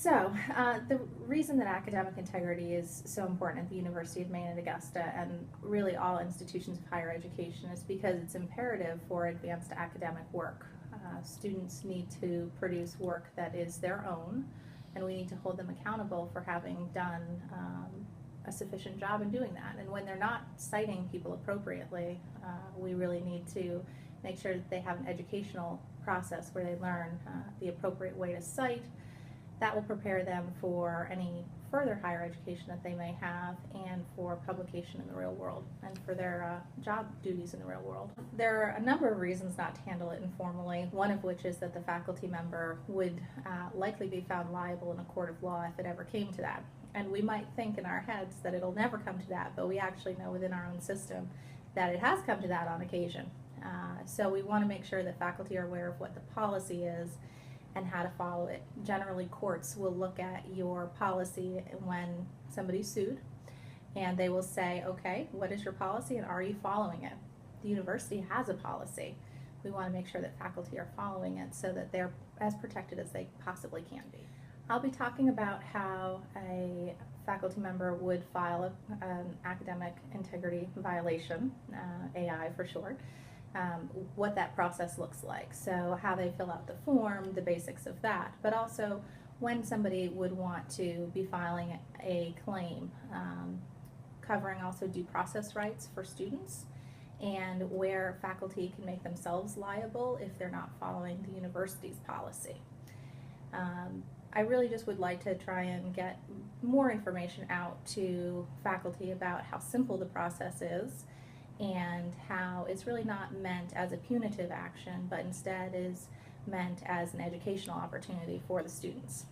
The reason that academic integrity is so important at the University of Maine at Augusta and really all institutions of higher education is because it's imperative for advanced academic work. Students need to produce work that is their own, and we need to hold them accountable for having done a sufficient job in doing that. And when they're not citing people appropriately, we really need to make sure that they have an educational process where they learn the appropriate way to cite. That will prepare them for any further higher education that they may have and for publication in the real world and for their job duties in the real world. There are a number of reasons not to handle it informally, one of which is that the faculty member would likely be found liable in a court of law if it ever came to that. And we might think in our heads that it'll never come to that, but we actually know within our own system that it has come to that on occasion. So we want to make sure that faculty are aware of what the policy is and how to follow it. Generally, courts will look at your policy when somebody's sued, and they will say, okay, what is your policy and are you following it? The university has a policy. We want to make sure that faculty are following it so that they're as protected as they possibly can be. I'll be talking about how a faculty member would file an academic integrity violation, AI for short, what that process looks like. So how they fill out the form, the basics of that, but also when somebody would want to be filing a claim, covering also due process rights for students and where faculty can make themselves liable if they're not following the university's policy. I really just would like to try and get more information out to faculty about how simple the process is and how it's really not meant as a punitive action, but instead is meant as an educational opportunity for the students.